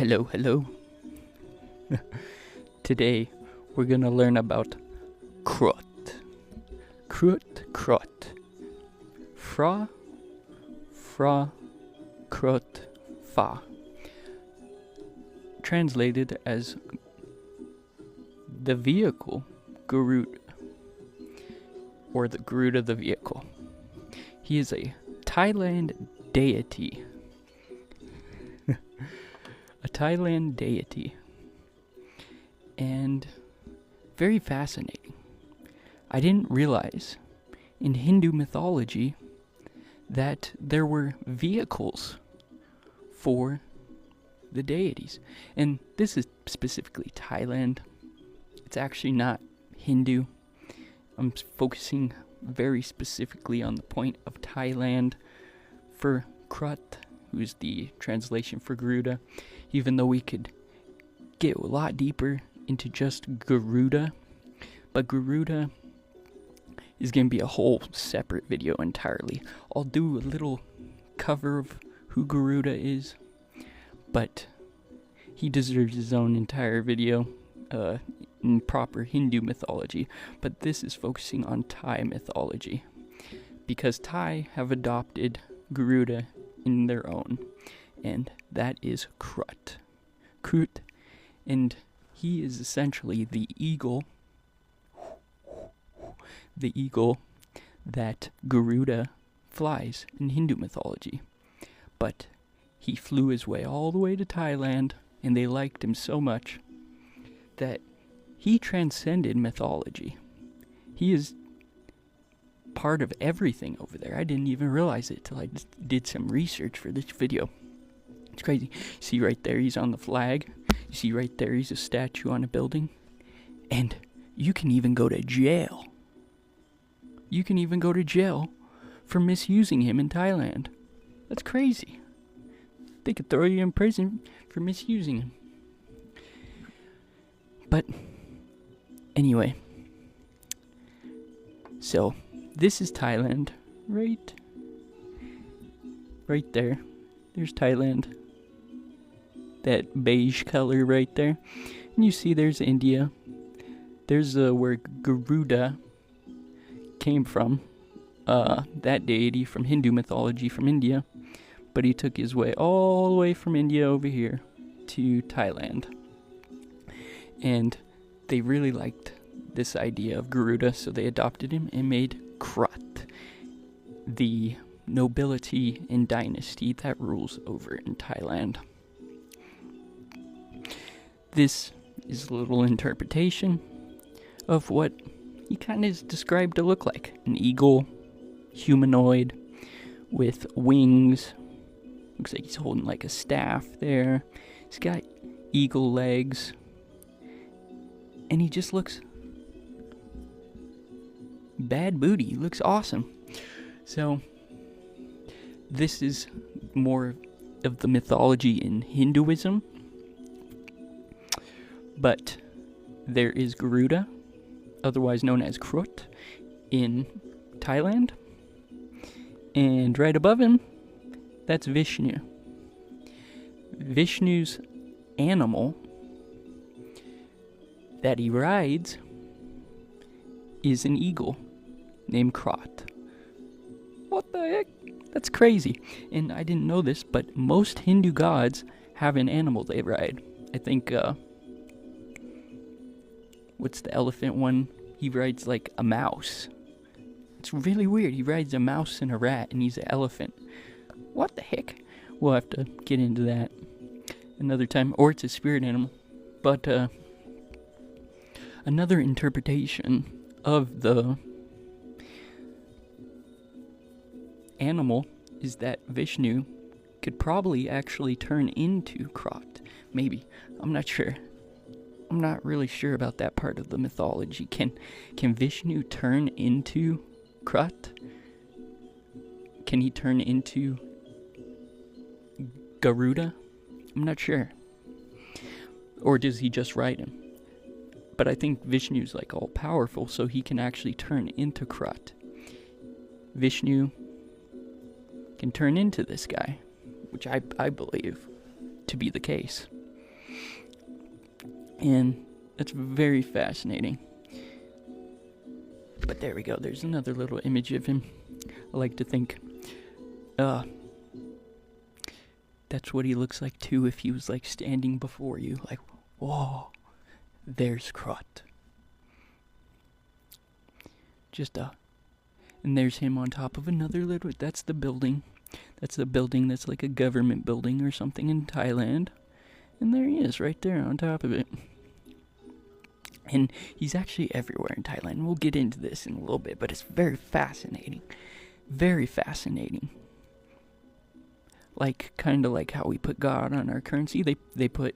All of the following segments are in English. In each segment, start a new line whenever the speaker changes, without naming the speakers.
Hello, hello. Today we're gonna learn about Khrut. Khrut. Phra, Khrut Pha. Translated as the vehicle, Garuda, or the Garuda the Vehicle. He is a Thailand deity. A Thailand deity. And very fascinating. I didn't realize in Hindu mythology that there were vehicles for the deities. And this is specifically Thailand. It's actually not Hindu. I'm focusing very specifically on the point of Thailand for Khrut, who's the translation for Garuda, even though we could get a lot deeper into just Garuda. But Garuda is going to be a whole separate video entirely. I'll do a little cover of who Garuda is, but he deserves his own entire video in proper Hindu mythology. But this is focusing on Thai mythology, because Thai have adopted Garuda in their own, and that is Khrut. And he is essentially the eagle that Garuda flies in Hindu mythology. But he flew his way all the way to Thailand, and they liked him so much that he transcended mythology. He is part of everything over there. I didn't even realize it till I just did some research for this video. It's crazy. See right there, he's on the flag. You see right there, he's a statue on a building. And you can even go to jail. You can even go to jail for misusing him in Thailand. That's crazy. They could throw you in prison for misusing him. But anyway, so this is Thailand, right there. There's Thailand, that beige color right there. And you see there's India. There's where Garuda came from, that deity from Hindu mythology from India. But he took his way all the way from India over here to Thailand. And they really liked this idea of Garuda, so they adopted him and made Khrut the nobility and dynasty that rules over in Thailand. This is a little interpretation of what he kind of is described to look like. An eagle, humanoid, with wings. Looks like he's holding like a staff there. He's got eagle legs. And he just looks bad booty. He looks awesome. So this is more of the mythology in Hinduism. But there is Garuda, otherwise known as Khrut, in Thailand. And right above him, that's Vishnu. Vishnu's animal that he rides is an eagle named Khrut. What the heck? That's crazy. And I didn't know this, but most Hindu gods have an animal they ride. I think, what's the elephant one? He rides like a mouse. It's really weird. He rides a mouse and a rat, and he's an elephant. What the heck? We'll have to get into that another time. Or it's a spirit animal. But, another interpretation of the animal is that Vishnu could probably actually turn into Khrut. Maybe. I'm not sure. I'm not really sure about that part of the mythology. Can Vishnu turn into Khrut? Can he turn into Garuda? I'm not sure. Or does he just ride him? But I think Vishnu's like all powerful, so he can actually turn into Khrut. Vishnu can turn into this guy, which I believe to be the case. And it's very fascinating. But there we go. There's another little image of him. I like to think, that's what he looks like too if he was like standing before you. Like, whoa, there's Khrut. And there's him on top of another little, that's the building. That's the building that's like a government building or something in Thailand. And there he is right there on top of it. And he's actually everywhere in Thailand. We'll get into this in a little bit, but it's very fascinating. Very fascinating. Like, kind of like how we put God on our currency. They put,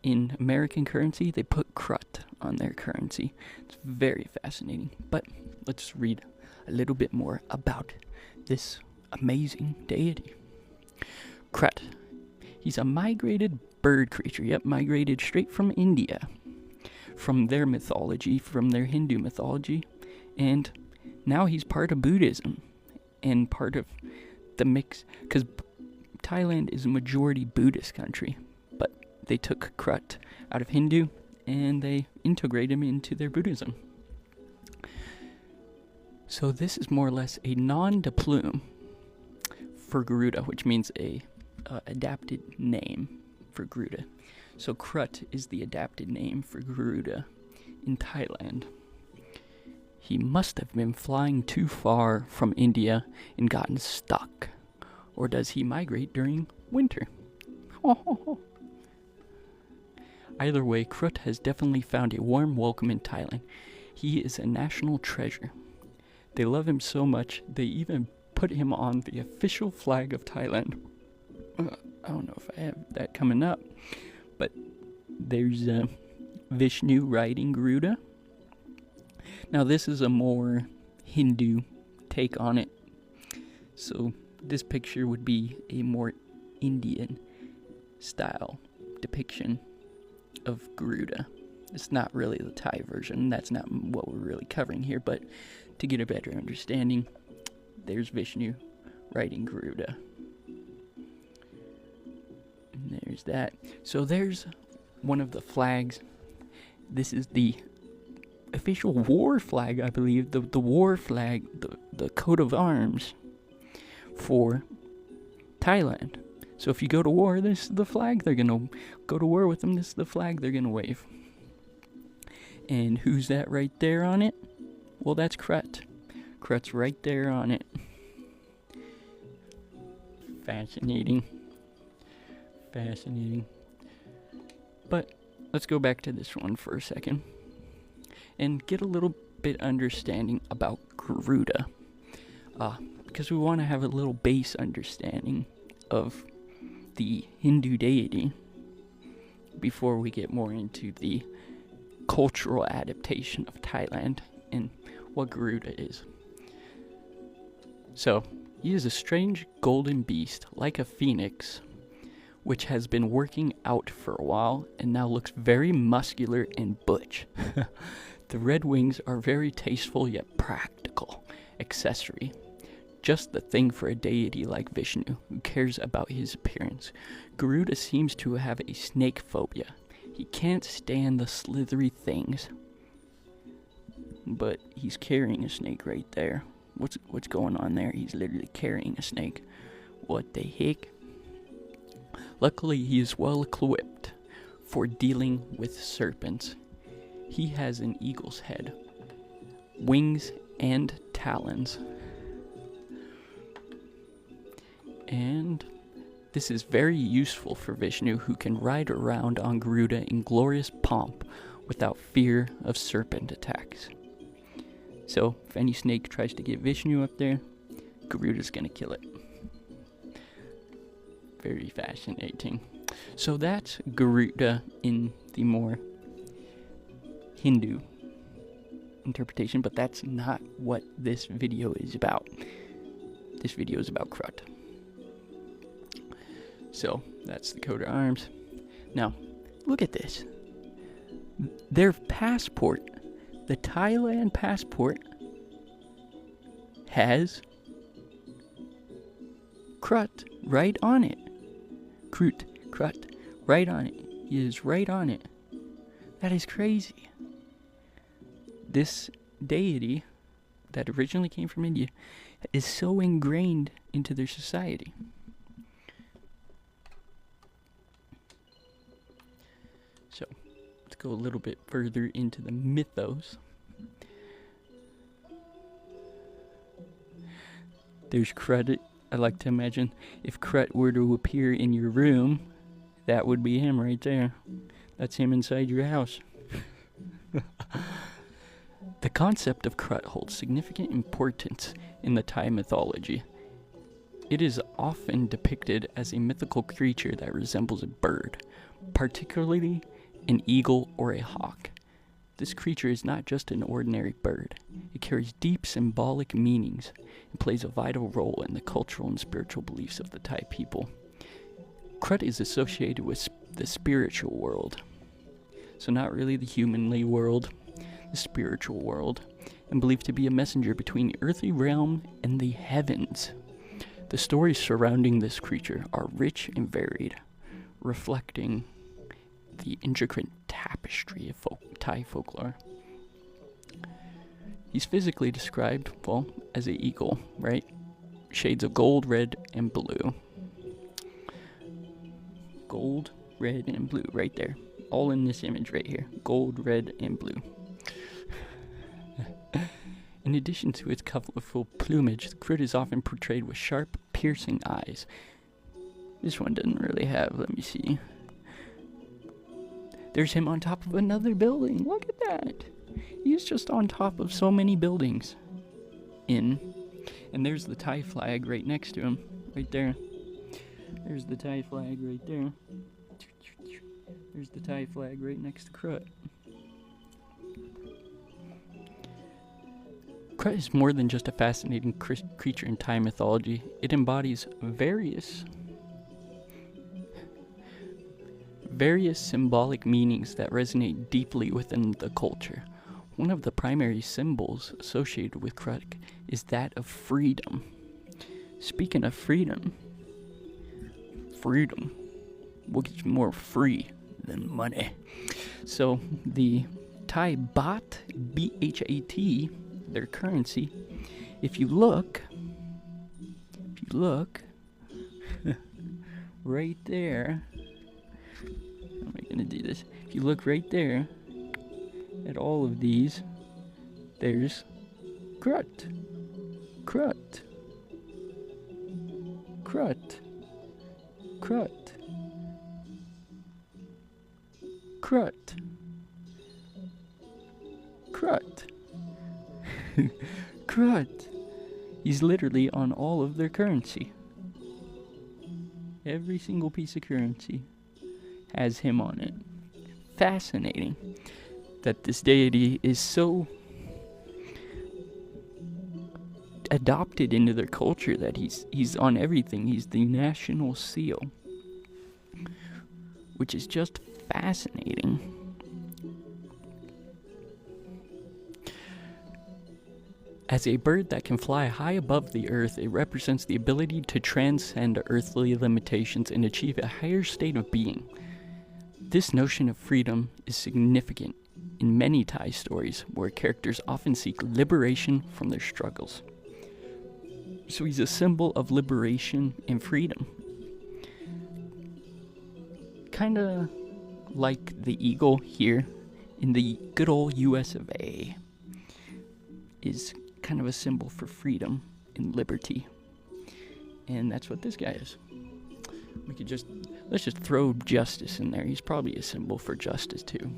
in American currency, they put Khrut on their currency. It's very fascinating. But let's read a little bit more about this amazing deity. Khrut. He's a migrated bird creature. Yep, migrated straight from India. From their mythology, from their Hindu mythology. And now he's part of Buddhism. And part of the mix. Because Thailand is a majority Buddhist country. But they took Khrut out of Hindu and they integrated him into their Buddhism. So this is more or less a nom de plume for Garuda, which means a adapted name for Garuda. So Khrut is the adapted name for Garuda in Thailand. He must have been flying too far from India and gotten stuck. Or does he migrate during winter? Either way, Khrut has definitely found a warm welcome in Thailand. He is a national treasure. They love him so much, they even put him on the official flag of Thailand. I don't know if I have that coming up, but there's Vishnu riding Garuda. Now this is a more Hindu take on it. So this picture would be a more Indian style depiction of Garuda. It's not really the Thai version. That's not what we're really covering here, but to get a better understanding, there's Vishnu riding Garuda. And there's that. So there's one of the flags. This is the official war flag, I believe. The war flag, the coat of arms for Thailand. So if you go to war, this is the flag they're gonna go to war with them. This is the flag they're gonna wave. And who's that right there on it? Well, that's Khrut. Khrut's right there on it. Fascinating. Fascinating. But let's go back to this one for a second and get a little bit understanding about Garuda. Because we want to have a little base understanding of the Hindu deity before we get more into the cultural adaptation of Thailand and what Garuda is. So, he is a strange golden beast, like a phoenix, which has been working out for a while and now looks very muscular and butch. The red wings are very tasteful yet practical accessory. Just the thing for a deity like Vishnu, who cares about his appearance. Garuda seems to have a snake phobia. He can't stand the slithery things. But he's carrying a snake right there. What's going on there? He's literally carrying a snake. What the heck? Luckily, he is well equipped for dealing with serpents. He has an eagle's head, wings, and talons. And this is very useful for Vishnu, who can ride around on Garuda in glorious pomp without fear of serpent attacks. So, if any snake tries to get Vishnu up there, Garuda's gonna kill it. Very fascinating. So that's Garuda in the more Hindu interpretation, but that's not what this video is about. This video is about Khrut. So, that's the coat of arms. Now, look at this. Their passport, the Thailand passport, has Khrut right on it. Khrut, right on it. He is right on it. That is crazy. This deity that originally came from India is so ingrained into their society. So, let's go a little bit further into the mythos. There's Khrut. I like to imagine if Khrut were to appear in your room, that would be him right there. That's him inside your house. The concept of Khrut holds significant importance in the Thai mythology. It is often depicted as a mythical creature that resembles a bird, particularly an eagle or a hawk. This creature is not just an ordinary bird. It carries deep symbolic meanings and plays a vital role in the cultural and spiritual beliefs of the Thai people. Khrut is associated with the spiritual world. So not really the humanly world, the spiritual world, and believed to be a messenger between the earthly realm and the heavens. The stories surrounding this creature are rich and varied, reflecting the intricate tapestry of Thai folklore. He's physically described, well, as an eagle, right? Shades of gold, red, and blue. Gold, red, and blue, right there. All in this image right here. Gold, red, and blue. In addition to its colorful plumage, the Khrut is often portrayed with sharp, piercing eyes. This one doesn't really have, let me see. There's him on top of another building. Look at that. He's just on top of so many buildings. And there's the Thai flag right next to him. Right there. There's the Thai flag right there. There's the Thai flag right next to Khrut. Khrut is more than just a fascinating creature in Thai mythology. It embodies various symbolic meanings that resonate deeply within the culture. One of the primary symbols associated with Khrut is that of freedom. Speaking of freedom, what gets more free than money? So the Thai baht, B-H-A-T, their currency, if you look right there, how am I gonna do this? If you look right there at all of these, there's Khrut, Khrut, Khrut, Khrut, Khrut, Khrut, Khrut. He's literally on all of their currency. Every single piece of currency has him on it. Fascinating that this deity is so adopted into their culture that he's on everything. He's the national seal, which is just fascinating. As a bird that can fly high above the earth, it represents the ability to transcend earthly limitations and achieve a higher state of being. This notion of freedom is significant in many Thai stories, where characters often seek liberation from their struggles. So he's a symbol of liberation and freedom. Kinda like the eagle here in the good old US of A. Is kind of a symbol for freedom and liberty. And that's what this guy is. Let's just throw justice in there. He's probably a symbol for justice too.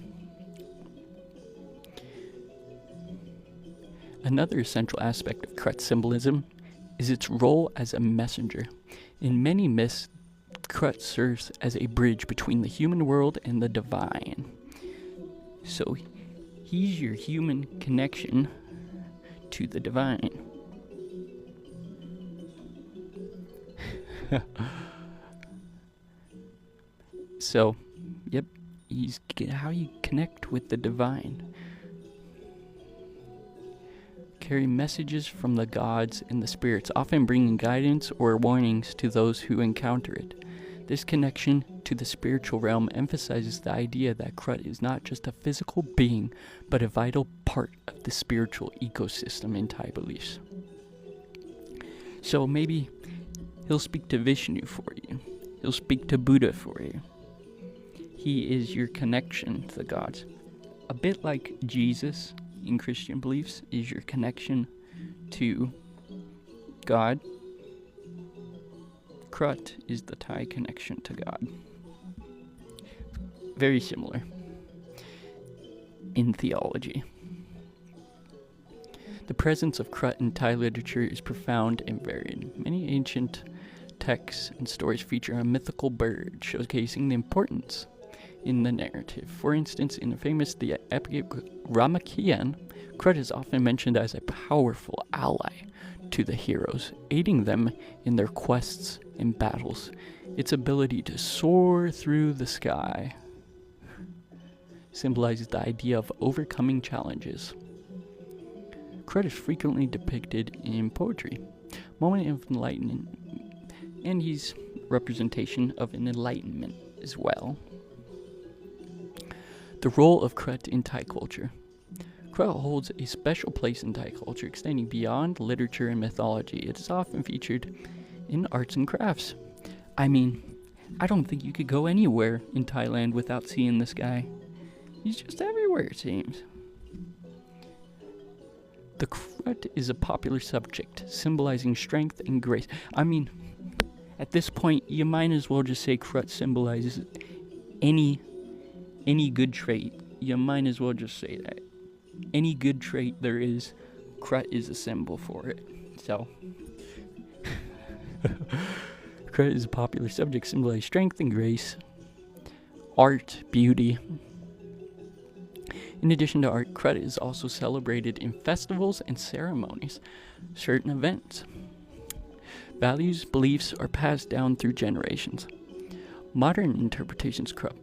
Another essential aspect of Khrut symbolism is its role as a messenger. In many myths, Khrut serves as a bridge between the human world and the divine. So he's your human connection to the divine. So, yep, he's how you connect with the divine. Carry messages from the gods and the spirits, often bringing guidance or warnings to those who encounter it. This connection to the spiritual realm emphasizes the idea that Khrut is not just a physical being, but a vital part of the spiritual ecosystem in Thai beliefs. So maybe he'll speak to Vishnu for you. He'll speak to Buddha for you. He is your connection to the gods. A bit like Jesus in Christian beliefs is your connection to God. Khrut is the Thai connection to God. Very similar in theology. The presence of Khrut in Thai literature is profound and varied. Many ancient texts and stories feature a mythical bird, showcasing the importance in the narrative. For instance, in the famous the epic Ramakien, Khrut is often mentioned as a powerful ally to the heroes, aiding them in their quests and battles. Its ability to soar through the sky symbolizes the idea of overcoming challenges. Khrut is frequently depicted in poetry, moment of enlightenment, and he's representation of an enlightenment as well. The role of Khrut in Thai culture. Khrut holds a special place in Thai culture, extending beyond literature and mythology. It is often featured in arts and crafts. I mean, I don't think you could go anywhere in Thailand without seeing this guy. He's just everywhere, it seems. The Khrut is a popular subject, symbolizing strength and grace. I mean, at this point, you might as well just say Khrut symbolizes any good trait. You might as well just say that. Any good trait there is, Khrut is a symbol for it. So, Khrut is a popular subject, symbolizing strength and grace, art, beauty. In addition to art, Khrut is also celebrated in festivals and ceremonies, certain events. Values, beliefs are passed down through generations. Modern interpretations of Khrut.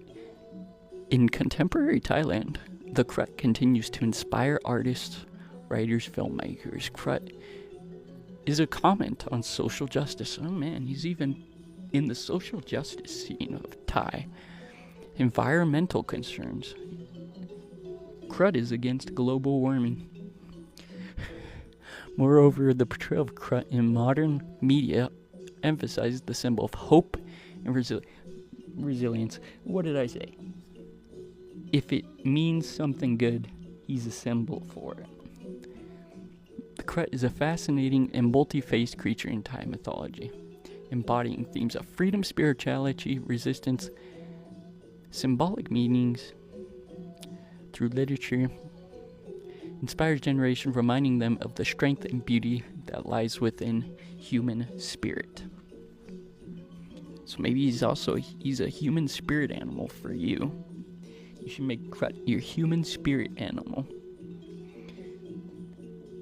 In contemporary Thailand, the Khrut continues to inspire artists, writers, filmmakers. Khrut is a comment on social justice. Oh man, he's even in the social justice scene of Thai. Environmental concerns. Khrut is against global warming. Moreover, the portrayal of Khrut in modern media emphasizes the symbol of hope and resilience. What did I say? If it means something good, he's a symbol for it. The Khrut is a fascinating and multi-faced creature in Thai mythology, embodying themes of freedom, spirituality, resistance, symbolic meanings through literature, inspires generations, reminding them of the strength and beauty that lies within human spirit. So maybe he's a human spirit animal for you. You should make Khrut your human spirit animal.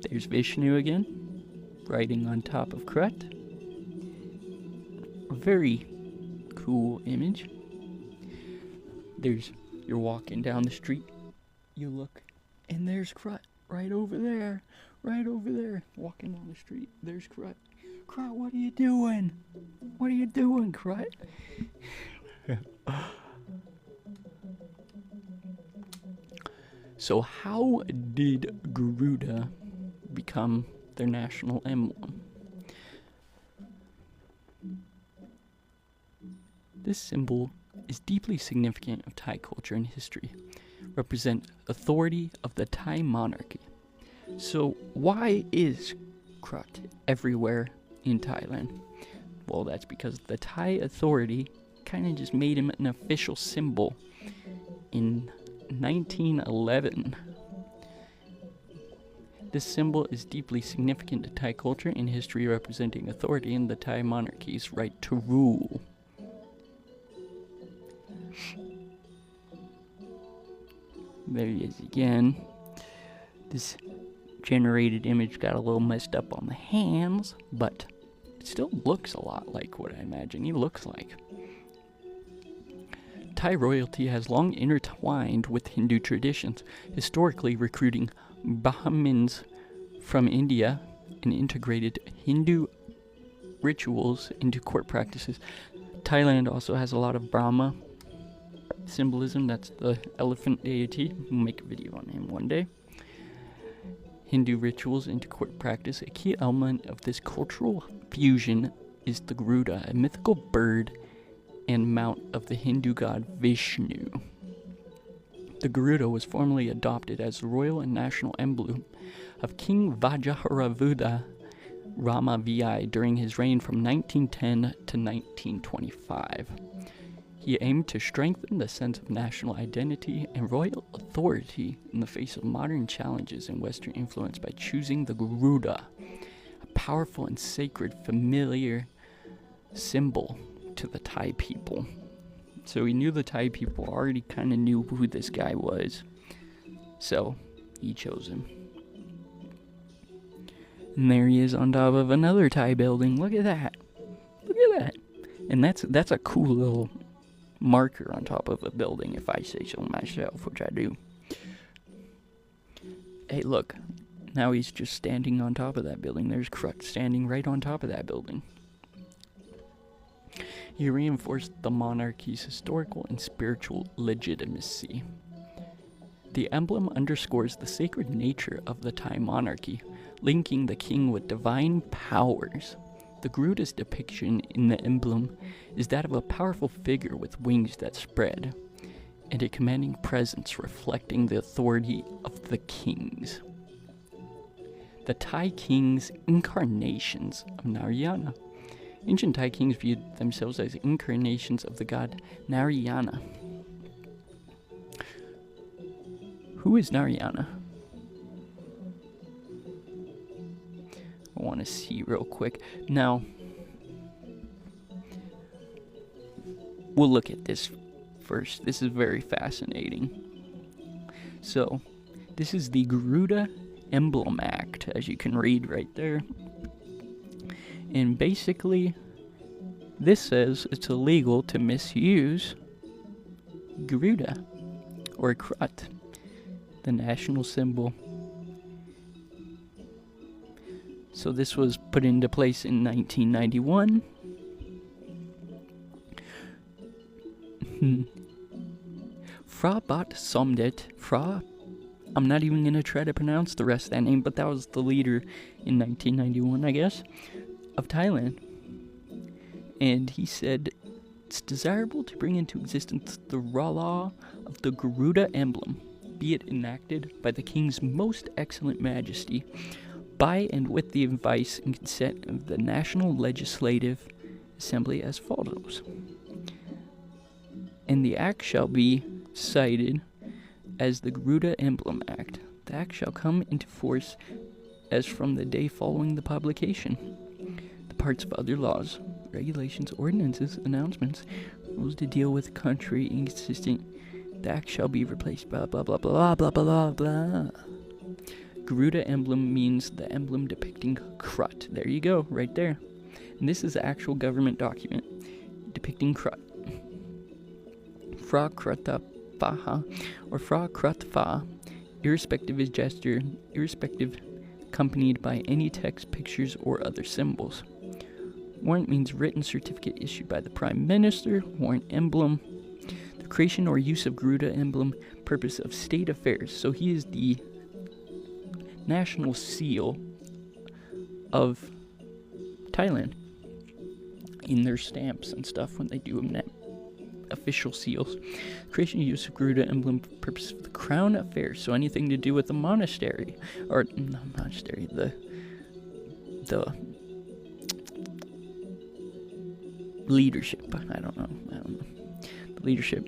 There's Vishnu again, riding on top of Khrut. A very cool image. You're walking down the street, you look, and there's Khrut right over there, walking down the street. There's Khrut. Khrut, what are you doing? What are you doing, Khrut? So how did Garuda become their national emblem? This symbol is deeply significant of Thai culture and history, represent authority of the Thai monarchy. So why is Khrut everywhere in Thailand? Well, that's because the Thai authority kind of just made him an official symbol in 1911. This symbol is deeply significant to Thai culture and history, representing authority in the Thai monarchy's right to rule. There he is again. This generated image got a little messed up on the hands, but it still looks a lot like what I imagine he looks like. Thai royalty has long intertwined with Hindu traditions, historically recruiting Brahmins from India and integrated Hindu rituals into court practices. Thailand also has a lot of Brahma symbolism. That's the elephant deity. We'll make a video on him one day. Hindu rituals into court practice. A key element of this cultural fusion is the Garuda, a mythical bird and mount of the Hindu god Vishnu. The Garuda was formally adopted as the royal and national emblem of King Vajravuda Rama VI during his reign from 1910 to 1925. He aimed to strengthen the sense of national identity and royal authority in the face of modern challenges and Western influence by choosing the Garuda, a powerful and sacred familiar symbol to the Thai people. So he knew the Thai people already kind of knew who this guy was, so he chose him. And there he is on top of another Thai building. Look at that. Look at that. And that's a cool little marker on top of a building, if I say so myself, which I do. Hey, look. Now he's just standing on top of that building. There's Khrut standing right on top of that building. He reinforced the monarchy's historical and spiritual legitimacy. The emblem underscores the sacred nature of the Thai monarchy, linking the king with divine powers. The Garuda's depiction in the emblem is that of a powerful figure with wings that spread, and a commanding presence reflecting the authority of the kings. The Thai kings' incarnations of Narayana. Ancient Thai kings viewed themselves as incarnations of the god Narayana. Who is Narayana? I want to see real quick. Now, we'll look at this first. This is very fascinating. So, this is the Garuda Emblem Act, as you can read right there. And basically, this says it's illegal to misuse Garuda, or Khrut, the national symbol. So this was put into place in 1991. Phra Somdet. Phra, I'm not even going to try to pronounce the rest of that name, but that was the leader in 1991, I guess, of Thailand. And he said, it's desirable to bring into existence the raw law of the Garuda emblem, be it enacted by the king's most excellent majesty, by and with the advice and consent of the National Legislative Assembly as follows. And the act shall be cited as the Garuda Emblem Act. The act shall come into force as from the day following the publication. The parts of other laws, regulations, ordinances, announcements, rules to deal with country inconsistent. The act shall be replaced, blah, blah, blah, blah, blah, blah, blah. Garuda emblem means the emblem depicting Khrut. There you go, right there. And this is an actual government document depicting Khrut. Phra Khrut Pha, or Phra Khrut Pha, irrespective of gesture, accompanied by any text, pictures, or other symbols. Warrant means written certificate issued by the Prime Minister. Warrant emblem, the creation or use of Garuda emblem, purpose of state affairs. So he is the national seal of Thailand in their stamps and stuff when they do them, official seals. Creation and use of Garuda emblem for purpose of the crown affairs, so anything to do with the monastery, or not monastery, the leadership. I don't know. The leadership.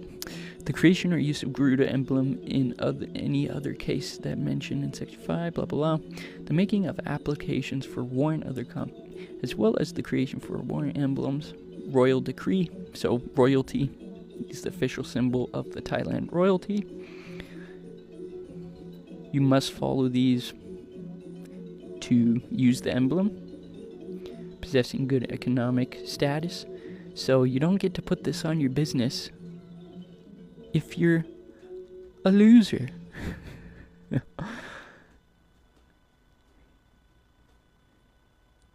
The creation or use of Garuda emblem in any other case that mentioned in Section 5, blah, blah, blah. The making of applications for warrant other as well as the creation for warrant emblems. Royal decree, so royalty is the official symbol of the Thailand royalty. You must follow these to use the emblem. Possessing good economic status. So you don't get to put this on your business if you're a loser.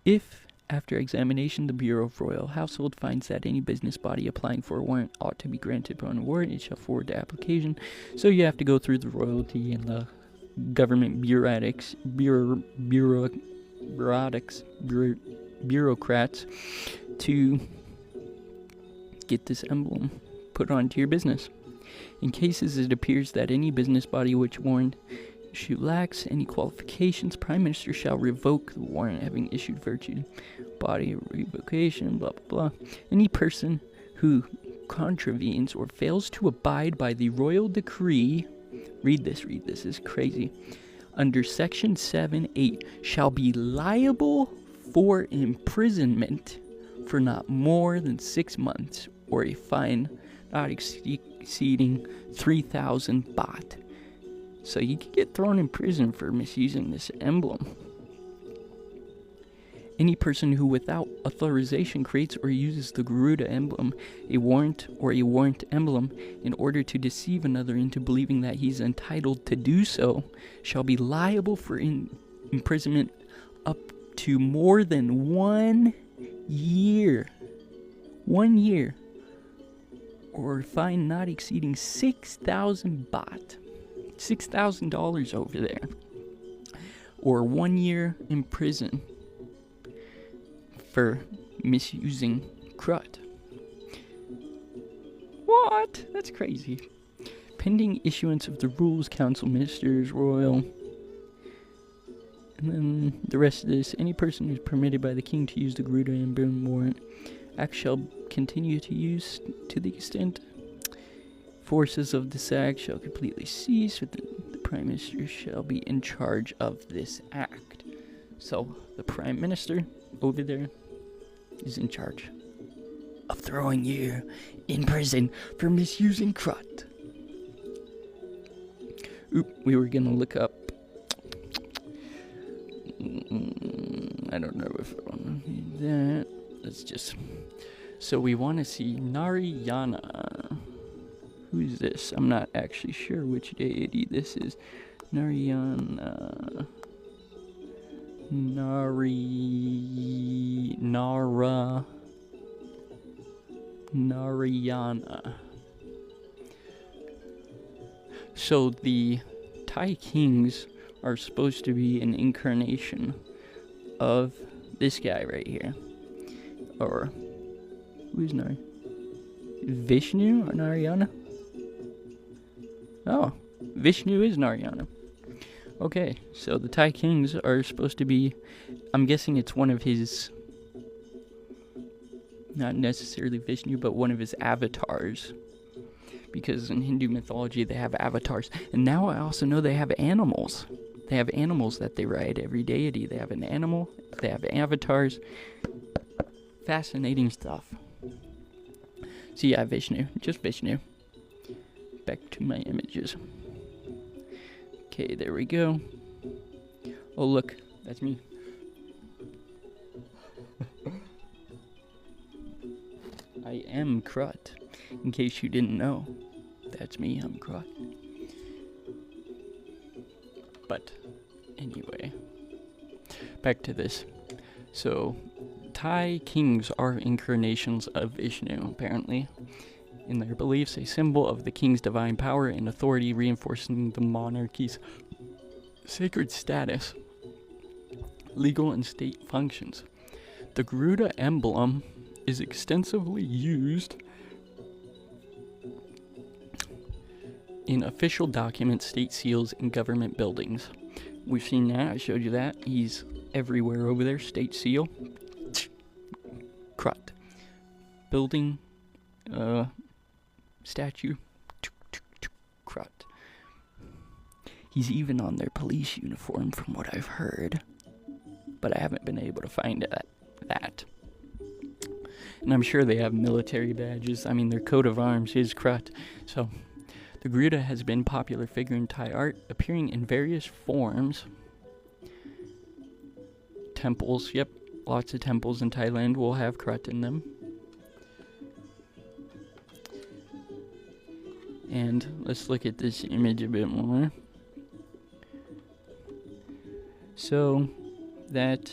If After examination, the Bureau of Royal Household finds that any business body applying for a warrant ought to be granted upon a warrant. It shall forward the application. So you have to go through the royalty and the government bureaucrats to get this emblem put onto your business. In cases it appears that any business body which warrant issue lacks any qualifications, Prime Minister shall revoke the warrant having issued virtue body revocation, blah blah blah. Any person who contravenes or fails to abide by the royal decree, read this is crazy, under section 7(8) shall be liable for imprisonment for not more than 6 months, or a fine not exceeding 3,000 baht. So you could get thrown in prison for misusing this emblem. Any person who without authorization creates or uses the Garuda emblem, a warrant or a warrant emblem, in order to deceive another into believing that he's entitled to do so, shall be liable for imprisonment up to more than 1 year. 1 year. Or a fine not exceeding 6,000 baht. $6,000 over there. Or 1 year in prison for misusing Khrut. What? That's crazy. Pending issuance of the rules, council, ministers, royal. And then the rest of this. Any person who is permitted by the king to use the Garuda emblem warrant act shall continue to use to the extent forces of this act shall completely cease. The Prime Minister shall be in charge of this act. So the Prime Minister over there is in charge of throwing you in prison for misusing Khrut. Oop, we were gonna look up. I don't know if I want to do that. Let's just. So we want to see Narayana. Who's this? I'm not actually sure which deity this is. Narayana. Narayana. So the Thai kings are supposed to be an incarnation of this guy right here. Or who's Vishnu or Narayana? Oh, Vishnu is Narayana. Okay, so the Thai kings are supposed to be, I'm guessing it's one of his, not necessarily Vishnu, but one of his avatars. Because in Hindu mythology they have avatars. And now I also know they have animals. They have animals that they ride. Every deity, they have an animal, they have avatars. Fascinating stuff. So yeah, Vishnu, just Vishnu. Back to my images. Okay, there we go. Oh look, that's me. I am Khrut. In case you didn't know, that's me, I'm Khrut. But anyway, back to this. So Thai kings are incarnations of Vishnu, apparently. In their beliefs, a symbol of the king's divine power and authority, reinforcing the monarchy's sacred status, legal and state functions. The Garuda emblem is extensively used in official documents, state seals, and government buildings. We've seen that, I showed you that. He's everywhere over there, state seal. Khrut. Building, statue. Khrut. He's even on their police uniform from what I've heard. But I haven't been able to find that. And I'm sure they have military badges. I mean, their coat of arms is Khrut. So, the Garuda has been a popular figure in Thai art, appearing in various forms. Temples, yep, lots of temples in Thailand will have Khrut in them. And let's look at this image a bit more. So, that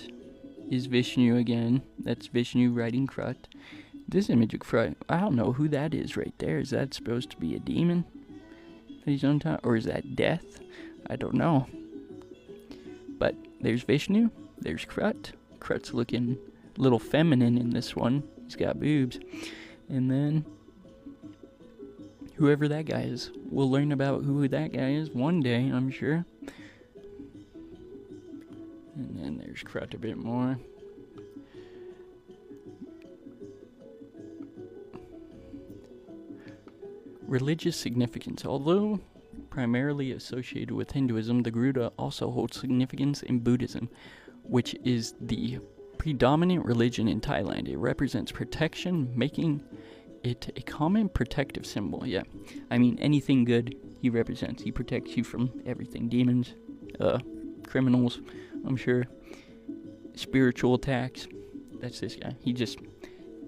is Vishnu again. That's Vishnu riding Khrut. This image of Khrut, I don't know who that is right there. Is that supposed to be a demon that he's on top? Or is that death? I don't know. But there's Vishnu. There's Khrut. Khrut's looking a little feminine in this one. He's got boobs. And then whoever that guy is. We'll learn about who that guy is one day, I'm sure. And then there's Khrut a bit more. Religious significance. Although primarily associated with Hinduism, the Garuda also holds significance in Buddhism, which is the predominant religion in Thailand. It represents protection, making it a common protective symbol. Yeah, I mean, anything good he represents. He protects you from everything. Demons, criminals, I'm sure, spiritual attacks. That's this guy. He just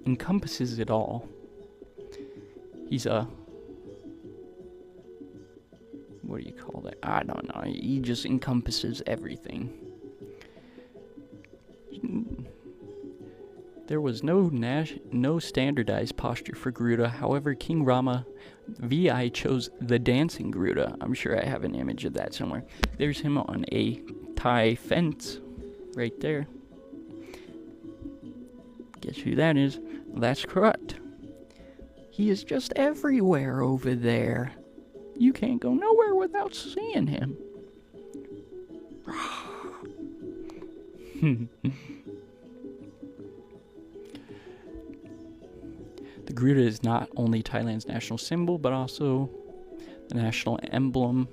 encompasses it all. He's what do you call that? I don't know. He just encompasses everything. There was no standardized posture for Garuda. However, King Rama VI chose the dancing Garuda. I'm sure I have an image of that somewhere. There's him on a Thai fence right there. Guess who that is? That's Khrut. He is just everywhere over there. You can't go nowhere without seeing him. The Garuda is not only Thailand's national symbol, but also the national emblem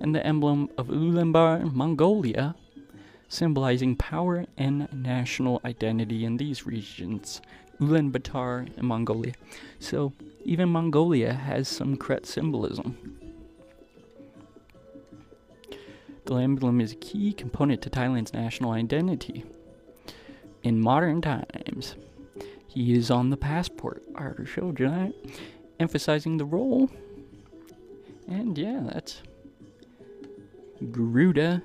and the emblem of Ulaanbaatar, Mongolia, symbolizing power and national identity in these regions, Ulaanbaatar and Mongolia. So even Mongolia has some Khrut symbolism. The emblem is a key component to Thailand's national identity. In modern times, he is on the passport. I already showed you that. Emphasizing the role. And yeah, that's Garuda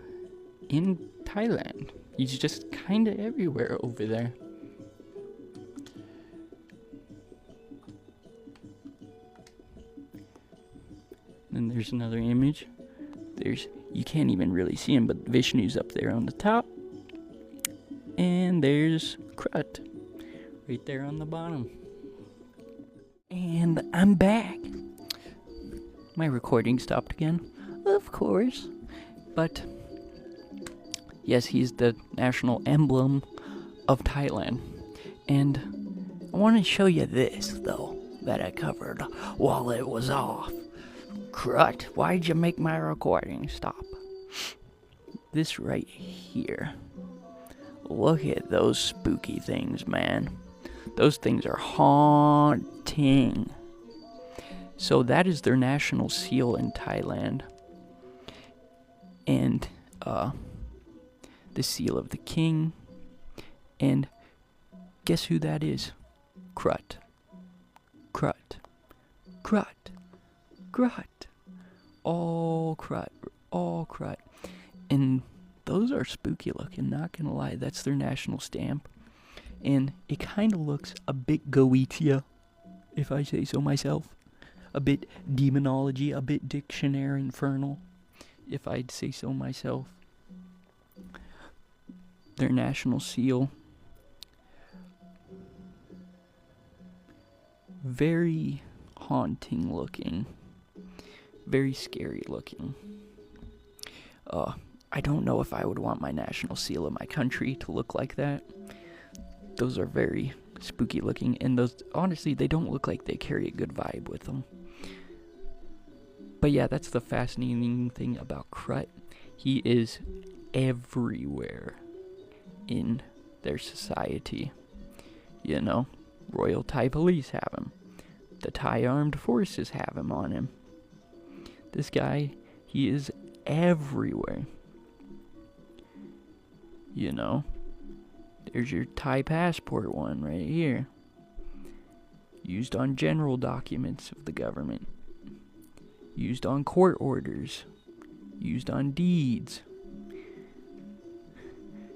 in Thailand. He's just kind of everywhere over there. Then there's another image. You can't even really see him, but Vishnu's up there on the top. And there's Khrut right there on the bottom. And I'm back. My recording stopped again, of course. But yes, he's the national emblem of Thailand. And I want to show you this, though, that I covered while it was off. Khrut, why'd you make my recording stop? This right here. Look at those spooky things, man. Those things are haunting. So that is their national seal in Thailand. And the seal of the king. And guess who that is? Khrut. Khrut. Khrut. Khrut. All Khrut. All Khrut. And those are spooky looking, not gonna lie. That's their national stamp. And it kind of looks a bit Goetia, if I say so myself. A bit demonology, a bit dictionary infernal, if I'd say so myself. Their national seal. Very haunting looking. Very scary looking. I don't know if I would want my national seal of my country to look like that. Those are very spooky looking, and those, honestly, they don't look like they carry a good vibe with them. But yeah, that's the fascinating thing about Khrut. He is everywhere in their society. You know, Royal Thai Police have him. The Thai Armed Forces have him on him. This guy, he is everywhere. You know, there's your Thai passport one right here. Used on general documents of the government. Used on court orders. Used on deeds.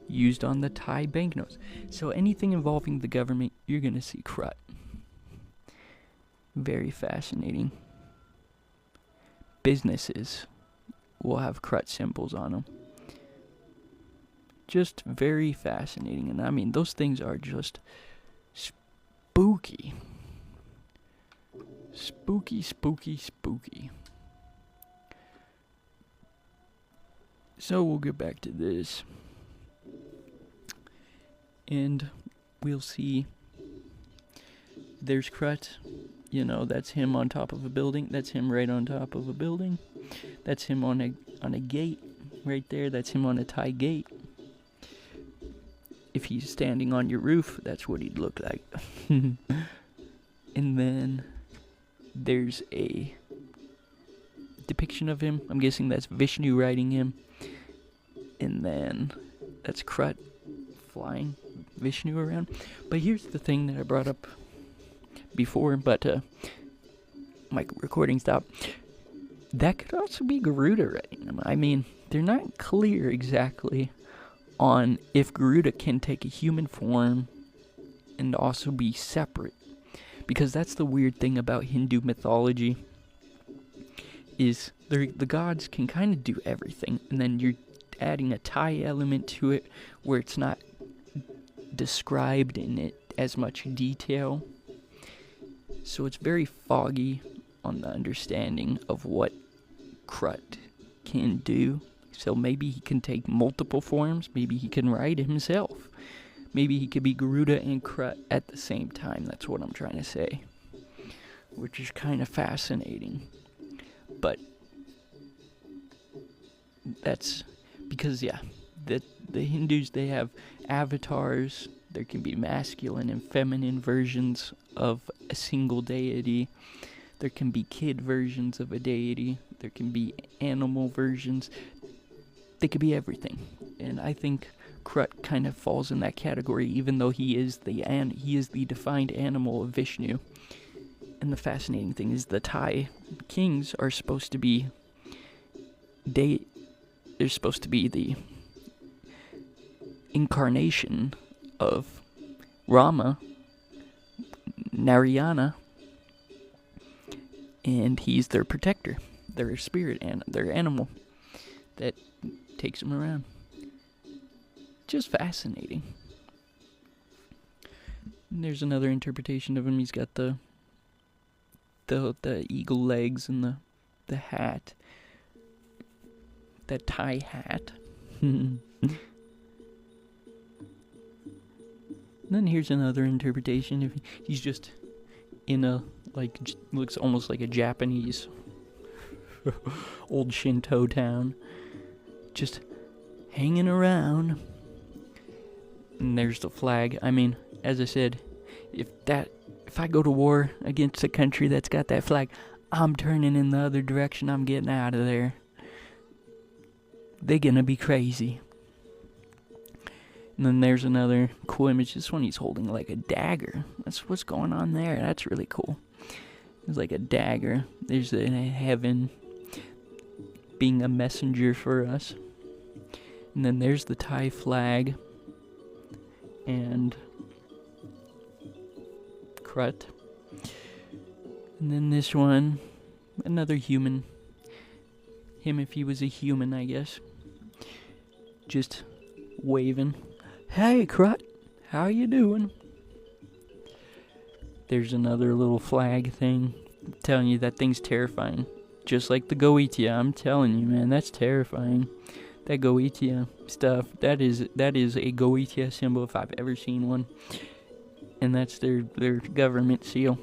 used on the Thai banknotes. So anything involving the government, you're gonna see Khrut. Very fascinating. Businesses will have Khrut symbols on them. Just very fascinating. And I mean, those things are just spooky. Spooky, spooky, spooky. So we'll get back to this. And we'll see. There's Khrut. You know, that's him on top of a building. That's him right on top of a building. That's him on a gate right there. That's him on a Thai gate. If he's standing on your roof, that's what he'd look like. And then there's a depiction of him. I'm guessing that's Vishnu riding him. And then that's Khrut flying Vishnu around. But here's the thing that I brought up before, but my recording stopped. That could also be Garuda riding him. I mean, they're not clear exactly on if Garuda can take a human form and also be separate. Because that's the weird thing about Hindu mythology, is the gods can kind of do everything, and then you're adding a Thai element to it where it's not described in it as much detail. So it's very foggy on the understanding of what Khrut can do. So maybe he can take multiple forms. Maybe he can ride himself. Maybe he could be Garuda and Khrut at the same time. That's what I'm trying to say. Which is kind of fascinating. But that's because, yeah, the Hindus, they have avatars. There can be masculine and feminine versions of a single deity. There can be kid versions of a deity. There can be animal versions. They could be everything. And I think Khrut kind of falls in that category, even though he is the defined animal of Vishnu. And the fascinating thing is the Thai kings are supposed to be they're supposed to be the incarnation of Rama, Narayana, and he's their protector, their spirit, and their animal that takes them around. Just fascinating. And there's another interpretation of him. He's got the eagle legs and the hat, that Thai hat. And then here's another interpretation. If he's just in a, looks almost like a Japanese old Shinto town, just hanging around. And there's the flag. I mean, as I said, if I go to war against a country that's got that flag, I'm turning in the other direction. I'm getting out of there. They're gonna be crazy. And then there's another cool image. This one, he's holding like a dagger. That's what's going on there. That's really cool. It's like a dagger. There's a heaven being a messenger for us. And then there's the Thai flag. And Khrut. And then this one, another human. Him if he was a human, I guess. Just waving. Hey, Khrut, how you doing? There's another little flag thing. I'm telling you, that thing's terrifying. Just like the Goetia, I'm telling you, man, that's terrifying. That Goetia stuff, that is a Goetia symbol if I've ever seen one. And that's their government seal.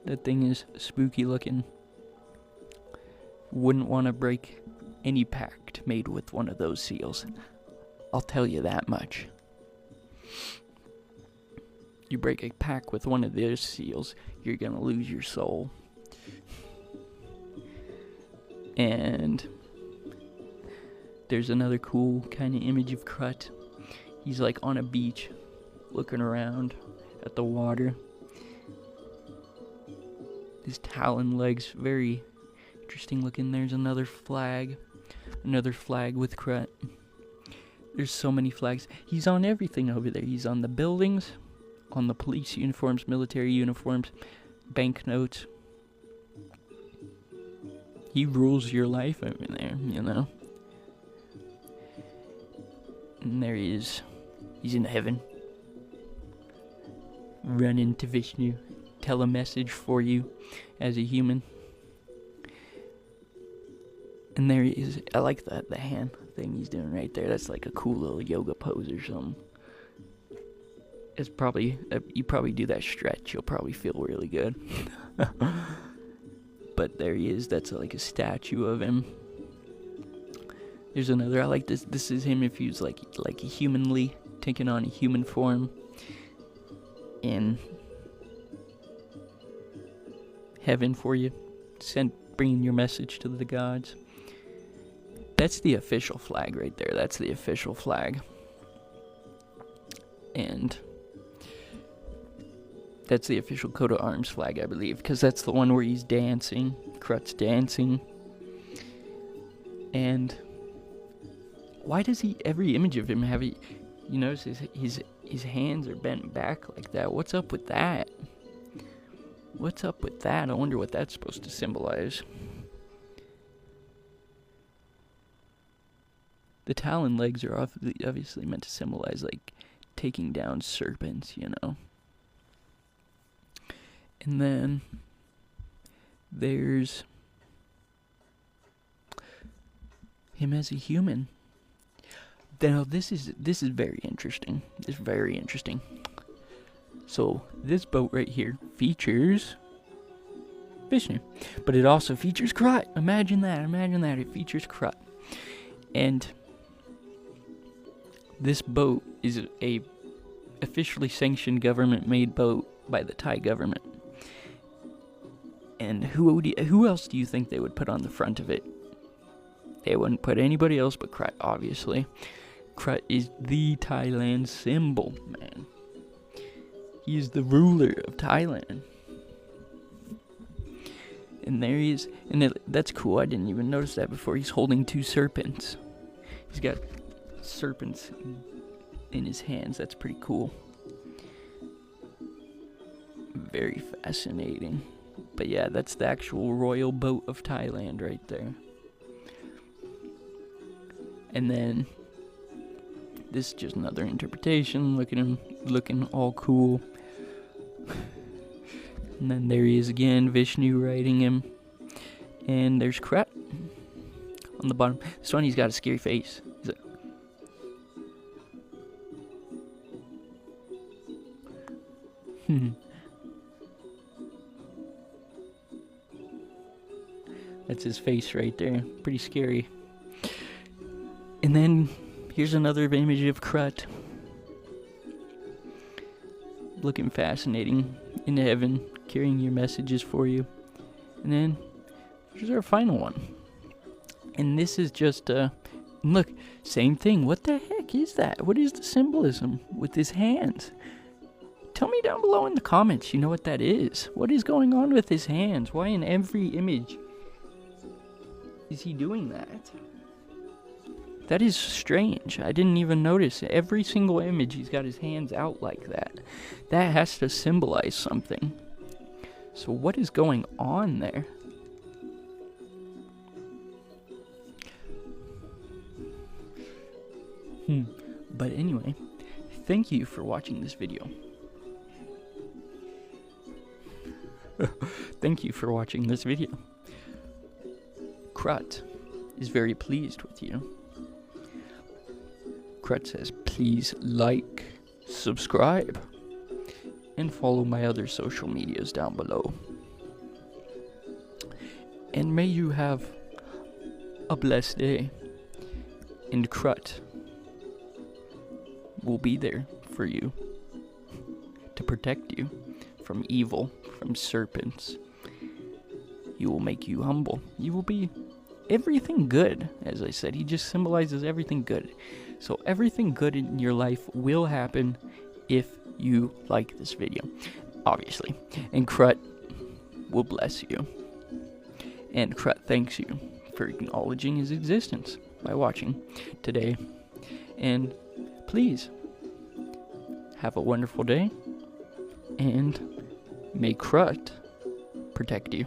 That thing is spooky looking. Wouldn't want to break any pact made with one of those seals. I'll tell you that much. You break a pact with one of those seals, you're gonna lose your soul. And there's another cool kind of image of Khrut. He's like on a beach, looking around at the water. His talon legs, very interesting looking. There's another flag with Khrut. There's so many flags. He's on everything over there. He's on the buildings, on the police uniforms, military uniforms, banknotes. He rules your life over there, you know. And there he is. He's in heaven. Running to Vishnu. Tell a message for you as a human. And there he is. I like the hand thing he's doing right there. That's like a cool little yoga pose or something. It's probably, you probably do that stretch, you'll probably feel really good. But there he is. That's like a statue of him. There's another. I like this. This is him if he's like humanly taking on a human form in heaven for you, bringing your message to the gods. That's the official flag right there. That's the official flag. And that's the official coat of arms flag, I believe, because that's the one where he's dancing. Khrut's dancing. And why does he, every image of him have, you notice his hands are bent back like that? What's up with that? What's up with that? I wonder what that's supposed to symbolize. The talon legs are obviously meant to symbolize, like, taking down serpents, you know. And then there's him as a human. Now this is very interesting. It's very interesting. So this boat right here features Vishnu, but it also features Khrut. Imagine that. Imagine that. It features Khrut. And this boat is a officially sanctioned government-made boat by the Thai government. And who else do you think they would put on the front of it? They wouldn't put anybody else but Khrut, obviously. Khrut is the Thailand symbol, man. He is the ruler of Thailand. And there he is. And that's cool. I didn't even notice that before. He's holding two serpents. He's got serpents in his hands. That's pretty cool. Very fascinating. But yeah, that's the actual royal boat of Thailand right there. And then this is just another interpretation. Look at him looking all cool. And then there he is again, Vishnu riding him. And there's Khrut on the bottom. This one, he's got a scary face. He's like, that's his face right there. Pretty scary. And then here's another image of Khrut. Looking fascinating in heaven, carrying your messages for you. And then here's our final one. And this is just look, same thing. What the heck is that? What is the symbolism with his hands? Tell me down below in the comments, you know what that is. What is going on with his hands? Why in every image is he doing that? That is strange. I didn't even notice. Every single image, he's got his hands out like that. That has to symbolize something. So what is going on there? But anyway, thank you for watching this video. Thank you for watching this video. Khrut is very pleased with you. Khrut says, please like, subscribe, and follow my other social medias down below. And may you have a blessed day. And Khrut will be there for you to protect you from evil, from serpents. He will make you humble. You will be everything good. As I said, he just symbolizes everything good. So everything good in your life will happen if you like this video, obviously. And Khrut will bless you. And Khrut thanks you for acknowledging his existence by watching today. And please, have a wonderful day, and may Khrut protect you.